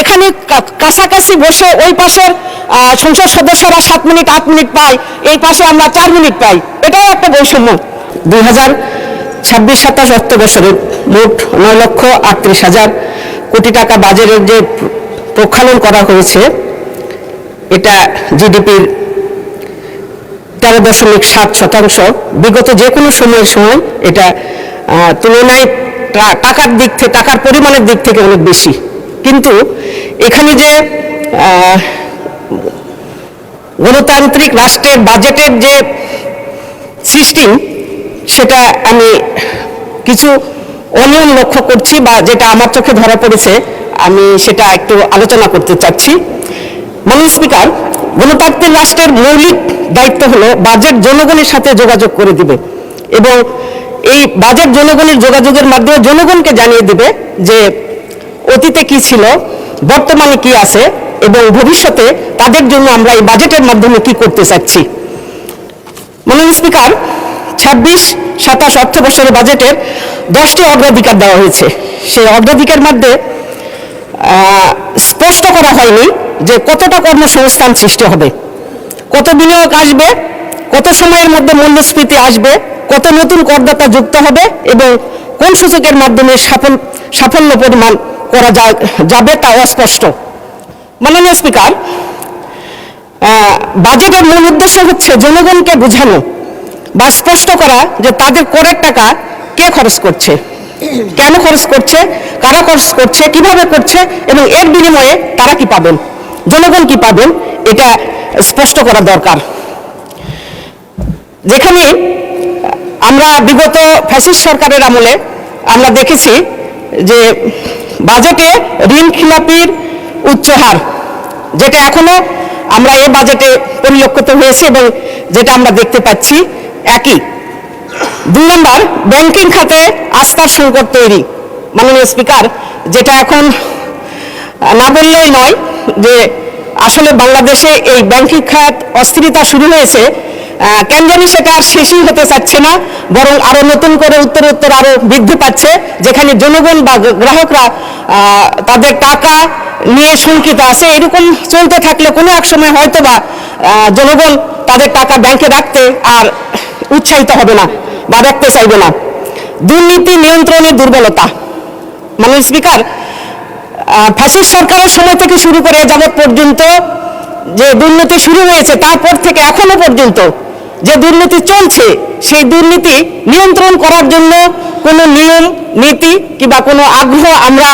এখানে কাছাকাছি বসে ওই পাশের সংসদ সদস্যরা 7 মিনিট 8 মিনিট পায়, এই পাশে আমরা 4 মিনিট পাই। এটাও একটা বৈষম্য। 2026-27 অর্থ বছরে মোট 9,38,000 কোটি টাকা বাজেটের যে প্রক্ষালন করা হয়েছে, এটা জিডিপির 13.7%। বিগত যে কোনো সময়ের সময় এটা তুলনায় টাকার দিক থেকে, টাকার পরিমাণের দিক থেকে অনেক বেশি। কিন্তু এখানে যে গণতান্ত্রিক রাষ্ট্রের বাজেটের যে সিস্টেম, সেটা আমি কিছু অনিয়ম লক্ষ্য করছি, বা যেটা আমার চোখে ধরা পড়েছে, আমি সেটা একটু আলোচনা করতে চাচ্ছি। মাননীয় স্পিকার, গণতান্ত্রিক রাষ্ট্রের মৌলিক দায়িত্ব হলো বাজেট জনগণের সাথে যোগাযোগ করে দিবে, এবং এই বাজেট জনগণের যোগাযোগের মাধ্যমে জনগণকে জানিয়ে দিবে যে অতীতে কি ছিল, বর্তমানে কি আছে, এবং ভবিষ্যতে তাদের জন্য আমরা এই বাজেটের মাধ্যমে কি করতে চাচ্ছি। মাননীয় স্পিকার, 26-27 অর্থবর্ষের বাজেটের 10টি অগ্রাধিকার দেওয়া হয়েছে। সেই অগ্রাধিকার মধ্যে স্পষ্ট করা হয়নি যে কতটা কর্মসংস্থান সৃষ্টি হবে, কত বিনিয়োগ আসবে, কত সময়ের মধ্যে মূল্যস্ফীতি আসবে, কত নতুন করদাতা যুক্ত হবে, এবং কোন সূচকের মাধ্যমে সাফল্য পরিমাণ করা যাবে তা অস্পষ্ট। মাননীয় স্পিকার, বাজেটের মূল উদ্দেশ্য হচ্ছে জনগণকে বোঝানো বা স্পষ্ট করা যে তাদের করের টাকা কে খরচ করছে, কেন খরচ করছে, কারা খরচ করছে, কিভাবে করছে, এবং এর বিনিময়ে তারা কি পাবেন, জনগণ কি পাবেন, এটা স্পষ্ট করা দরকার। যেখানে আমরা বিগত ফ্যাসিস্ট সরকারের আমলে আমরা দেখেছি যে বাজেটে ঋণ খিলাপির উচ্চ হার, যেটা এখনো আমরা এই বাজেটে পরিলক্ষিত হয়েছে এবং যেটা আমরা দেখতে পাচ্ছি একই। 2 নম্বর, ব্যাংকিং খাতে আস্থার সংকট তৈরি। মাননীয় স্পিকার, যেটা এখন না বললেই নয় যে আসলে বাংলাদেশে এই ব্যাংকিং খাত অস্থিরতা শুরু হয়েছে, কেন জানি সেটা আর শেষই হতে চাচ্ছে না, বরং আরো নতুন করে উত্তর আরো বৃদ্ধি পাচ্ছে, যেখানে জনগণ বা গ্রাহকরা তাদের টাকা নিয়ে শঙ্কিত আছে। এরকম চলতে থাকলে কোনো এক সময় হয়তো বা জনগণ তাদের টাকা ব্যাংকে রাখতে আর উৎসাহিত হবে না বা রাখতে চাইবে না। দুর্নীতি নিয়ন্ত্রণে দুর্বলতা। মাননীয় স্পিকার, ফ্যাসিস্ট সরকারের সময় থেকে শুরু করে যাবৎ পর্যন্ত যে দুর্নীতি শুরু হয়েছে, তারপর থেকে এখনো পর্যন্ত যে দুর্নীতি চলছে, সেই দুর্নীতি নিয়ন্ত্রণ করার জন্য কোনো নিয়ম নীতি কিংবা কোনো আগ্রহ আমরা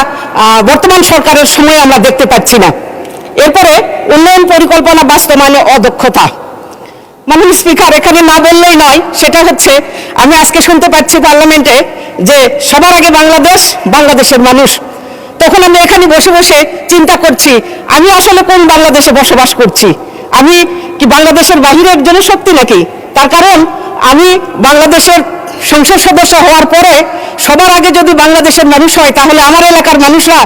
বর্তমান সরকারের সময় আমরা দেখতে পাচ্ছি না। এরপরে উন্নয়ন পরিকল্পনা বাস্তবায়নে অদক্ষতা। মাননীয় স্পিকার, এখানে না বললেই নয়, সেটা হচ্ছে আমি আজকে শুনতে পাচ্ছি পার্লামেন্টে যে সবার আগে বাংলাদেশ, বাংলাদেশের মানুষ। তখন আমি এখানে বসে বসে চিন্তা করছি, আমি আসলে কোন বাংলাদেশে বসবাস করছি? আমি কি বাংলাদেশের বাহিরের জনশক্তি নাকি? তার কারণ আমি বাংলাদেশের সংসদ সদস্য হওয়ার পরে সবার আগে যদি বাংলাদেশের মানুষ হয়, তাহলে আমার এলাকার মানুষরা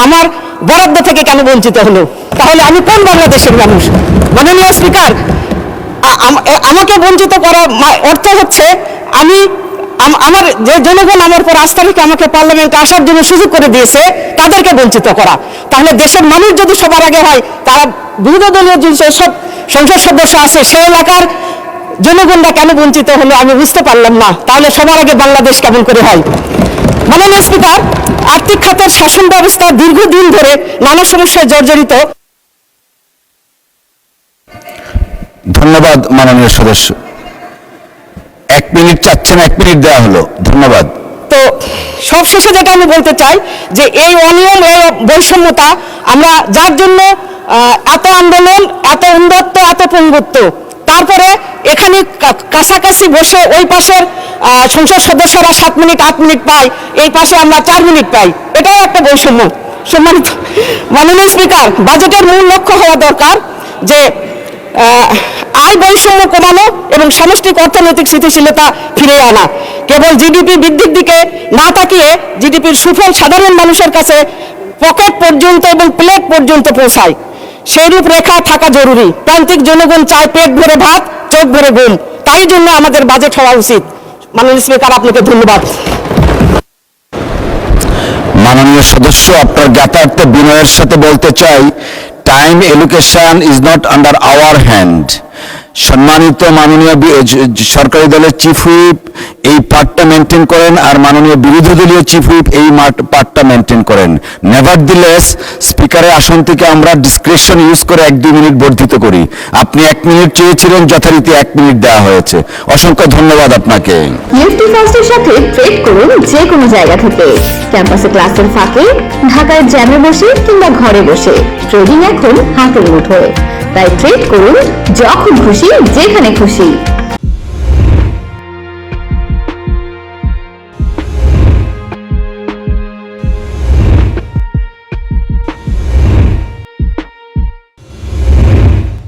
আমার বরাদ্দ থেকে কেন বঞ্চিত হলো? তাহলে আমি কোন বাংলাদেশের মানুষ? মাননীয় স্পিকার, আমাকে বঞ্চিত করা অর্থ হচ্ছে আমার যে জনগণ আমার উপর আস্থা রেখে আমাকে পার্লামেন্টে আসার জন্য সুযোগ করে দিয়েছে, তাদেরকে বঞ্চিত করা। তাহলে দেশের মানুষ যদি সবার আগে হয়, তারা বিরোধী দলীয় যে সব সংসদ সদস্য আছে সেই এলাকার জনগণরা কেন বঞ্চিত হলো আমি বুঝতে পারলাম না। তাহলে সবার আগে বাংলাদেশ কেমন করে হয়? মাননীয় স্পিকার, আর্থিক খাতের শাসন ব্যবস্থা দীর্ঘদিন ধরে নানা সমস্যায় জর্জরিত। ধন্যবাদ মাননীয় সদস্য। 1 মিনিট চাচ্ছেন, 1 মিনিট দেওয়া হলো। ধন্যবাদ। তো সবশেষে যেটা আমি বলতে চাই যে এই অনিয়ম, এই বৈষম্যতা আমরা যার জন্য এত আন্দোলন, এত উন্নত, এত পঙ্গুত্ব, তারপরে এখানে কাছাকাছি বসে ওই পাশের সংসদ সদস্যরা 7 মিনিট 8 মিনিট পায়, এই পাশে আমরা 4 মিনিট পাই। এটাও একটা বৈষম্য। সম্মানিত মাননীয় স্পিকার, বাজেটের মূল লক্ষ্য হওয়া দরকার যে আয় বৈষম্য কমানো এবং সামষ্টিক অর্থনৈতিক স্থিতিশীলতা ফিরে আনা। কেবল জিডিপি বৃদ্ধির দিকে না তাকিয়ে জিডিপির সুফল সাধারণ মানুষের কাছে পকেট পর্যন্ত এবং প্লেট পর্যন্ত পৌঁছায়, সেই রূপরেখা থাকা জরুরি। প্রান্তিক জনগণ চায় পেট ভরে ভাত, চোখ ভরে ঘুম। তাই জন্য আমাদের বাজেট হওয়া উচিত। মাননীয় স্পিকার, আপনাকে ধন্যবাদ। মাননীয় সদস্য, আপনার জ্ঞাতার্থে বিনয়ের সাথে বলতে চাই, time allocation is not under our hand. সম্মানিত মাননীয় সরকারি দলের চিফ হুইপ এই পার্টটা মেনটেন করেন, আর মাননীয় বিরোধী দলীয় চিফ হুইপ এই পার্টটা মেনটেন করেন। নেভারদিলেস স্পিকারের আসন থেকে আমরা ডিসক্রিপশন ইউজ করে 1-2 মিনিট বর্ধিত করি। আপনি 1 মিনিট চেয়েছিলেন, যথারীতি 1 মিনিট দেওয়া হয়েছে। অসংখ্য ধন্যবাদ আপনাকে। নিফটি ফার্স্টের সাথে ট্রেড করুন যে কোনো জায়গা থেকে, ক্যাম্পাসে ক্লাসের ফাঁকে, ঢাকায় জ্যামে বসে কিংবা ঘরে বসে। ট্রেডিং এখন হাতের মুঠোয়, তাই ট্রেড করুন যখন খুশি, যেখানে খুশি।